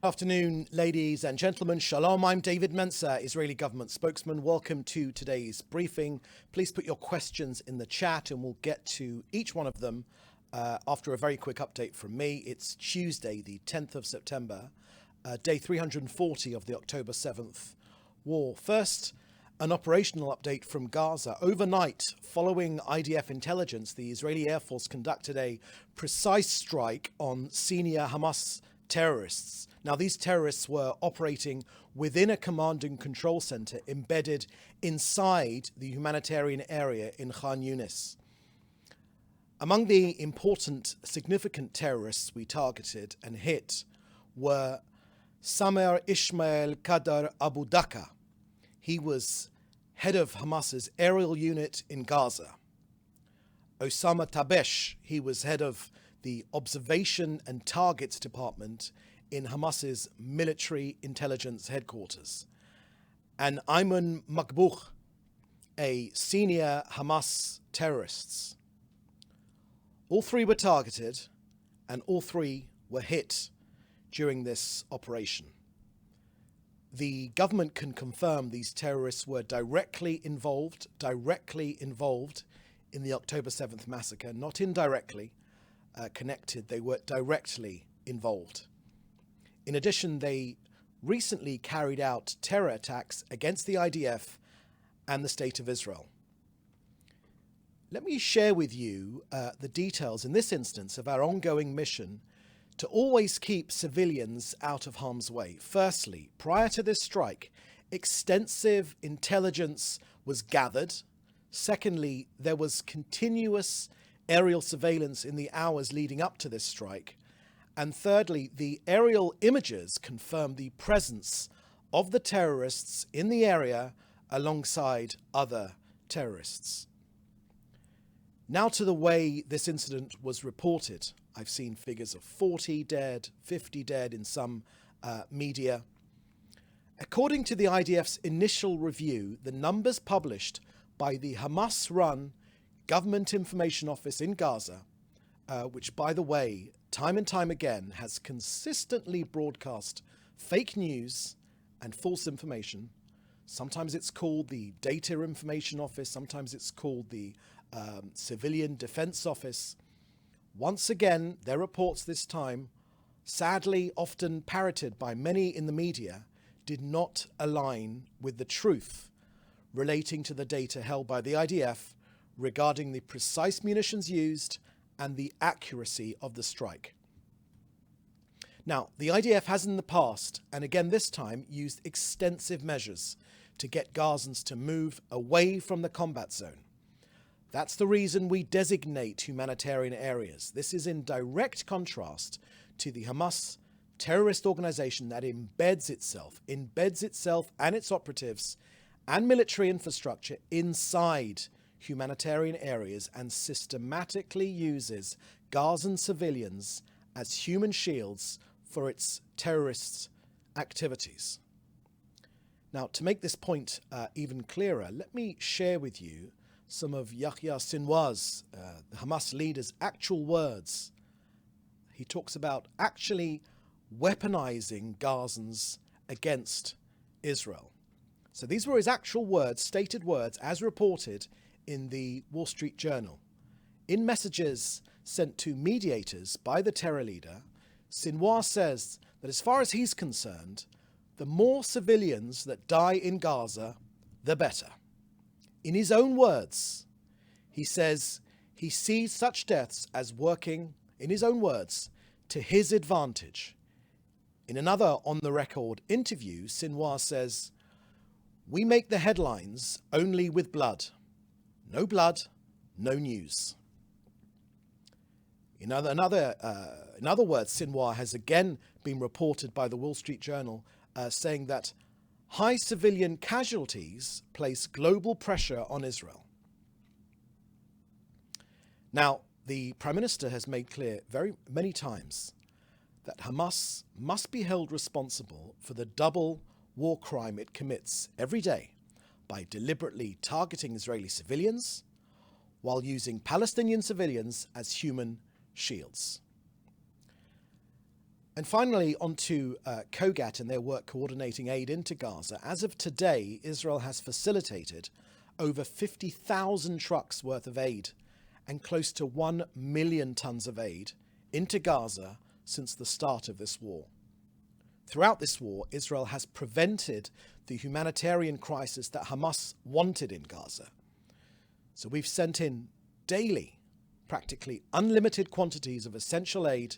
Afternoon, ladies and gentlemen. Shalom, I'm David Mensa, Israeli government spokesman. Welcome to today's briefing. Please put your questions in the chat and we'll get to each one of them after a very quick update from me. It's Tuesday, the 10th of September, day 340 of the October 7th war. First, an operational update from Gaza. Overnight, following IDF intelligence, the Israeli Air Force conducted a precise strike on senior Hamas terrorists. Now, these terrorists were operating within a command and control center embedded inside the humanitarian area in Khan Yunis. Among the important, significant terrorists we targeted and hit were Samer Ismail Qadar Abu Daka. He was head of Hamas's aerial unit in Gaza. Osama Tabesh, he was head of the Observation and Targets Department in Hamas's military intelligence headquarters. And Ayman Makbouh, a senior Hamas terrorist. All three were targeted and all three were hit during this operation. The government can confirm these terrorists were directly involved in the October 7th massacre, not indirectly connected. They were directly involved. In addition, they recently carried out terror attacks against the IDF and the State of Israel. Let me share with you the details in this instance of our ongoing mission to always keep civilians out of harm's way. Firstly, prior to this strike, extensive intelligence was gathered. Secondly, there was continuous aerial surveillance in the hours leading up to this strike. And thirdly, the aerial images confirmed the presence of the terrorists in the area alongside other terrorists. Now to the way this incident was reported. I've seen figures of 40 dead, 50 dead in some media. According to the IDF's initial review, the numbers published by the Hamas-run Government Information Office in Gaza, which, by the way, time and time again has consistently broadcast fake news and false information. Sometimes it's called the Data Information Office, sometimes it's called the Civilian Defense Office. Once again, their reports this time, sadly often parroted by many in the media, did not align with the truth relating to the data held by the IDF regarding the precise munitions used and the accuracy of the strike. Now, the IDF has in the past, and again this time, used extensive measures to get Gazans to move away from the combat zone. That's the reason we designate humanitarian areas. This is in direct contrast to the Hamas terrorist organization that embeds itself and its operatives and military infrastructure inside humanitarian areas and systematically uses Gazan civilians as human shields for its terrorist activities. Now, to make this point even clearer, let me share with you some of Yahya Sinwar's, the Hamas leader's actual words. He talks about actually weaponizing Gazans against Israel. So these were his actual words, stated words, as reported in the Wall Street Journal. In messages sent to mediators by the terror leader, Sinwar says that as far as he's concerned, the more civilians that die in Gaza, the better. In his own words, he says he sees such deaths as working, in his own words, to his advantage. In another on-the-record interview, Sinwar says, "We make the headlines only with blood. No blood, no news." In other words, Sinwar has again been reported by the Wall Street Journal saying that high civilian casualties place global pressure on Israel. Now, the Prime Minister has made clear very many times that Hamas must be held responsible for the double war crime it commits every day by deliberately targeting Israeli civilians while using Palestinian civilians as human shields. And finally, on to COGAT and their work coordinating aid into Gaza. As of today, Israel has facilitated over 50,000 trucks worth of aid and close to 1 million tons of aid into Gaza since the start of this war. Throughout this war, Israel has prevented the humanitarian crisis that Hamas wanted in Gaza. So we've sent in daily, practically unlimited quantities of essential aid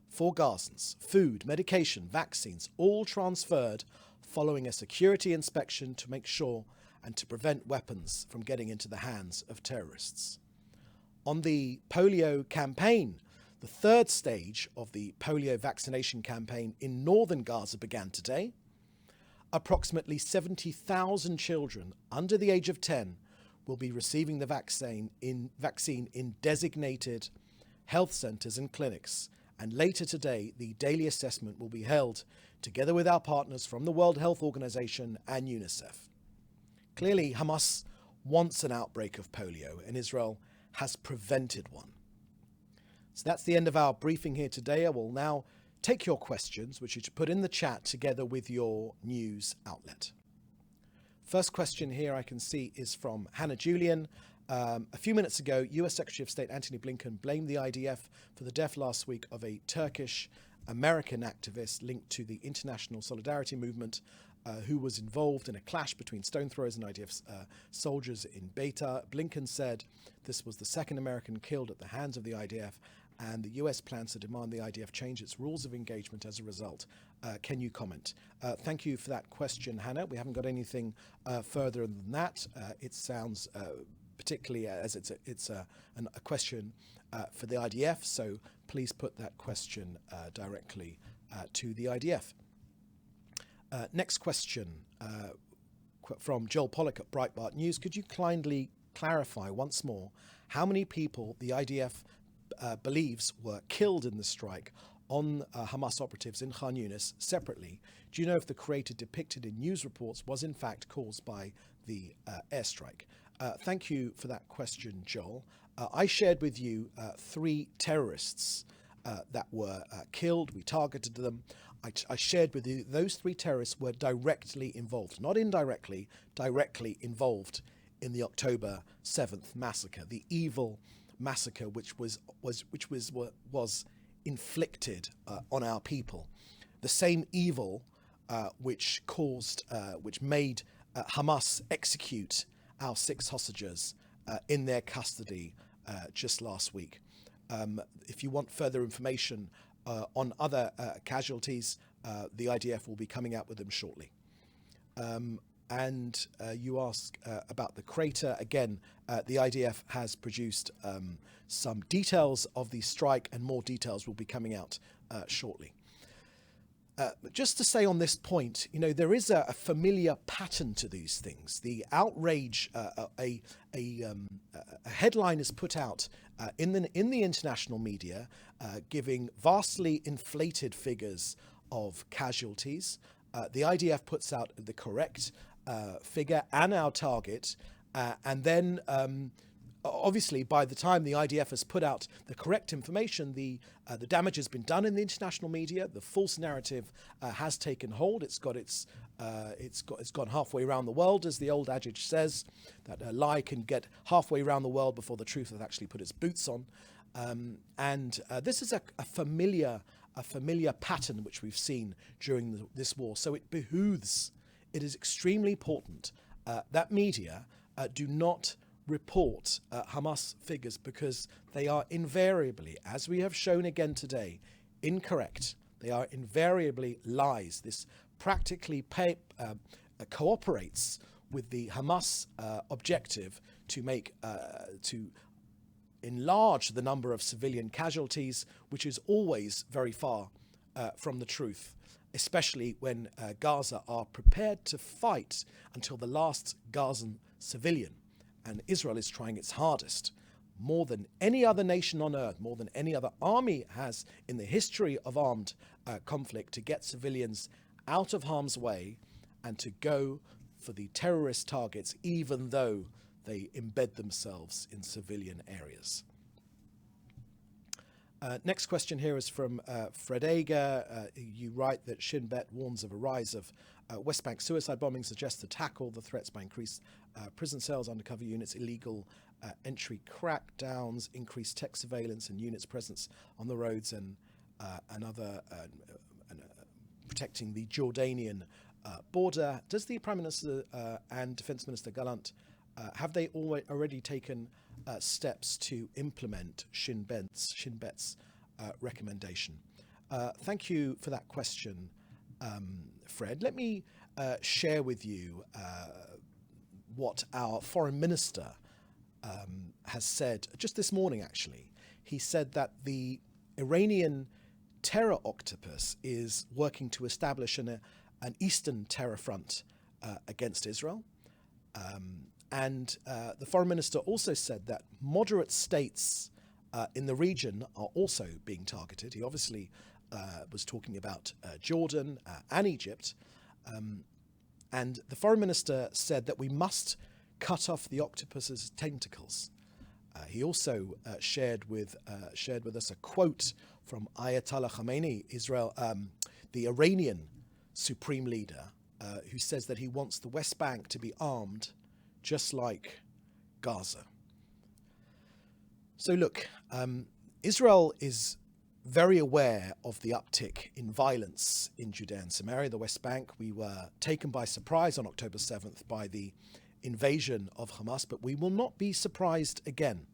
for Gazans, food, medication, vaccines, all transferred following a security inspection to make sure and to prevent weapons from getting into the hands of terrorists. On the polio campaign, the third stage of the polio vaccination campaign in northern Gaza began today. Approximately 70,000 children under the age of 10 will be receiving the vaccine in designated health centres and clinics. And later today, the daily assessment will be held together with our partners from the World Health Organization and UNICEF. Clearly, Hamas wants an outbreak of polio, and Israel has prevented one. So that's the end of our briefing here today. I will now take your questions, which you should put in the chat together with your news outlet. First question here I can see is from Hannah Julian. A few minutes ago, US Secretary of State Antony Blinken blamed the IDF for the death last week of a Turkish-American activist linked to the International Solidarity Movement, who was involved in a clash between stone throwers and IDF soldiers in Beta. Blinken said this was the second American killed at the hands of the IDF, and the US plans to demand the IDF change its rules of engagement as a result. Can you comment? Thank you for that question, Hannah. We haven't got anything further than that. It sounds particularly as it's a question for the IDF, so please put that question directly to the IDF. Next question from Joel Pollock at Breitbart News. Could you kindly clarify once more how many people the IDF believes were killed in the strike on Hamas operatives in Khan Yunis separately? Do you know if the crater depicted in news reports was in fact caused by the airstrike? Thank you for that question, Joel. I shared with you 3 terrorists that were killed. We targeted them. I shared with you those 3 terrorists were directly involved, not indirectly, directly involved in the October 7th massacre, the evil massacre which was inflicted on our people, the same evil which made Hamas execute our 6 hostages in their custody just last week. If you want further information on other casualties, the IDF will be coming out with them shortly. And you ask about the crater. Again, the IDF has produced some details of the strike, and more details will be coming out shortly. Just to say on this point, there is a familiar pattern to these things. The outrage, a headline is put out in the international media, giving vastly inflated figures of casualties. The IDF puts out the correct figure and our target, and then obviously by the time the IDF has put out the correct information, the damage has been done in the international media. The false narrative has taken hold. It's gone halfway around the world, as the old adage says, that a lie can get halfway around the world before the truth has actually put its boots on. And this is a familiar pattern which we've seen during this war. So it is extremely important that media do not report Hamas figures, because they are invariably, as we have shown again today, incorrect. They are invariably lies. This practically cooperates with the Hamas objective to enlarge the number of civilian casualties, which is always very far from the truth, especially when Gaza are prepared to fight until the last Gazan civilian. And Israel is trying its hardest, more than any other nation on earth, more than any other army has in the history of armed conflict, to get civilians out of harm's way and to go for the terrorist targets, even though they embed themselves in civilian areas. Next question here is from Fred Ager. You write that Shin Bet warns of a rise of West Bank suicide bombing, suggests to tackle the threats by increased prison cells, undercover units, illegal entry crackdowns, increased tech surveillance and units presence on the roads and protecting the Jordanian border. Does the Prime Minister and Defence Minister Gallant have they already taken steps to implement Shin Bet's recommendation? Thank you for that question, Fred. Let me share with you what our Foreign Minister has said just this morning, actually. He said that the Iranian terror octopus is working to establish an eastern terror front against Israel. And the Foreign Minister also said that moderate states in the region are also being targeted. He obviously was talking about Jordan and Egypt. And the Foreign Minister said that we must cut off the octopus's tentacles. He also shared with us a quote from Ayatollah Khamenei, the Iranian supreme leader, who says that he wants the West Bank to be armed just like Gaza. So look, Israel is very aware of the uptick in violence in Judea and Samaria, the West Bank. We were taken by surprise on October 7th by the invasion of Hamas, but we will not be surprised again.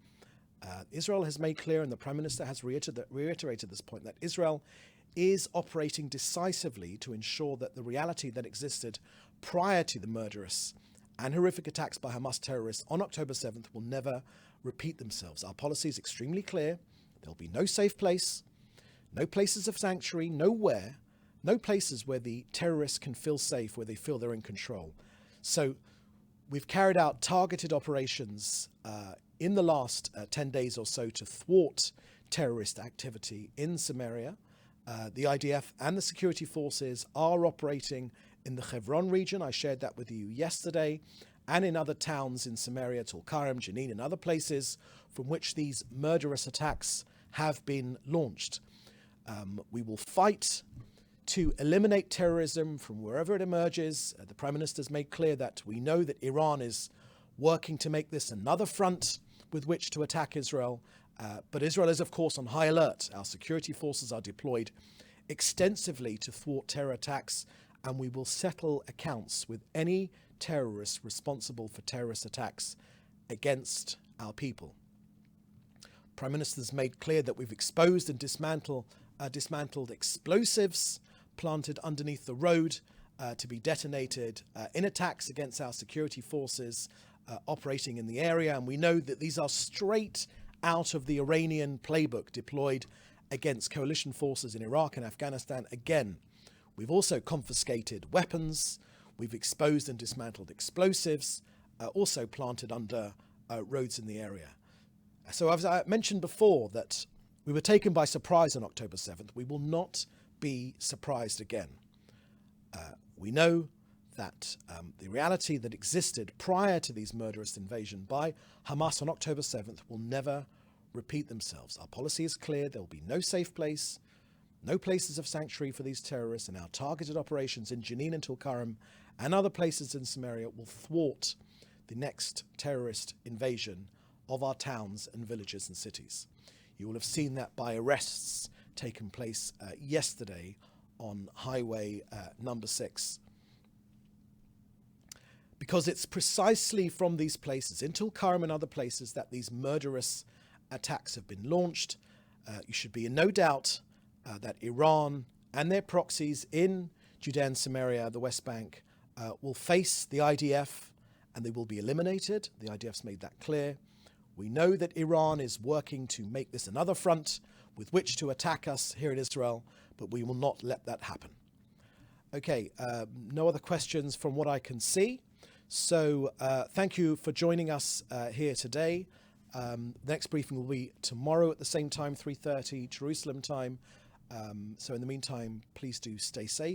Israel has made clear, and the Prime Minister has reiterated this point, that Israel is operating decisively to ensure that the reality that existed prior to the murderous and horrific attacks by Hamas terrorists on October 7th will never repeat themselves. Our policy is extremely clear. There'll be no safe place, no places of sanctuary, nowhere, no places where the terrorists can feel safe, where they feel they're in control. So we've carried out targeted operations in the last 10 days or so to thwart terrorist activity in Samaria. The IDF and the security forces are operating in the Hebron region. I shared that with you yesterday, and in other towns in Samaria, Tulkarem, Jenin, and other places from which these murderous attacks have been launched. We will fight to eliminate terrorism from wherever it emerges. The Prime Minister's made clear that we know that Iran is working to make this another front with which to attack Israel. But Israel is, of course, on high alert. Our security forces are deployed extensively to thwart terror attacks, and we will settle accounts with any terrorists responsible for terrorist attacks against our people. Prime Minister's made clear that we've exposed and dismantled explosives planted underneath the road to be detonated in attacks against our security forces operating in the area. And we know that these are straight out of the Iranian playbook deployed against coalition forces in Iraq and Afghanistan. Again, we've also confiscated weapons. We've exposed and dismantled explosives, also planted under roads in the area. So as I mentioned before that we were taken by surprise on October 7th. We will not be surprised again. We know that the reality that existed prior to these murderous invasion by Hamas on October 7th will never repeat themselves. Our policy is clear. There will be no safe place, no places of sanctuary for these terrorists, and our targeted operations in Jenin and Tulkarem and other places in Samaria will thwart the next terrorist invasion of our towns and villages and cities. You will have seen that by arrests taken place yesterday on Highway number 6. Because it's precisely from these places, in Tulkarem and other places, that these murderous attacks have been launched. You should be in no doubt that Iran and their proxies in Judea and Samaria, the West Bank, will face the IDF and they will be eliminated. The IDF's made that clear. We know that Iran is working to make this another front with which to attack us here in Israel, but we will not let that happen. Okay, no other questions from what I can see. So thank you for joining us here today. The next briefing will be tomorrow at the same time, 3:30 Jerusalem time. So in the meantime, please do stay safe.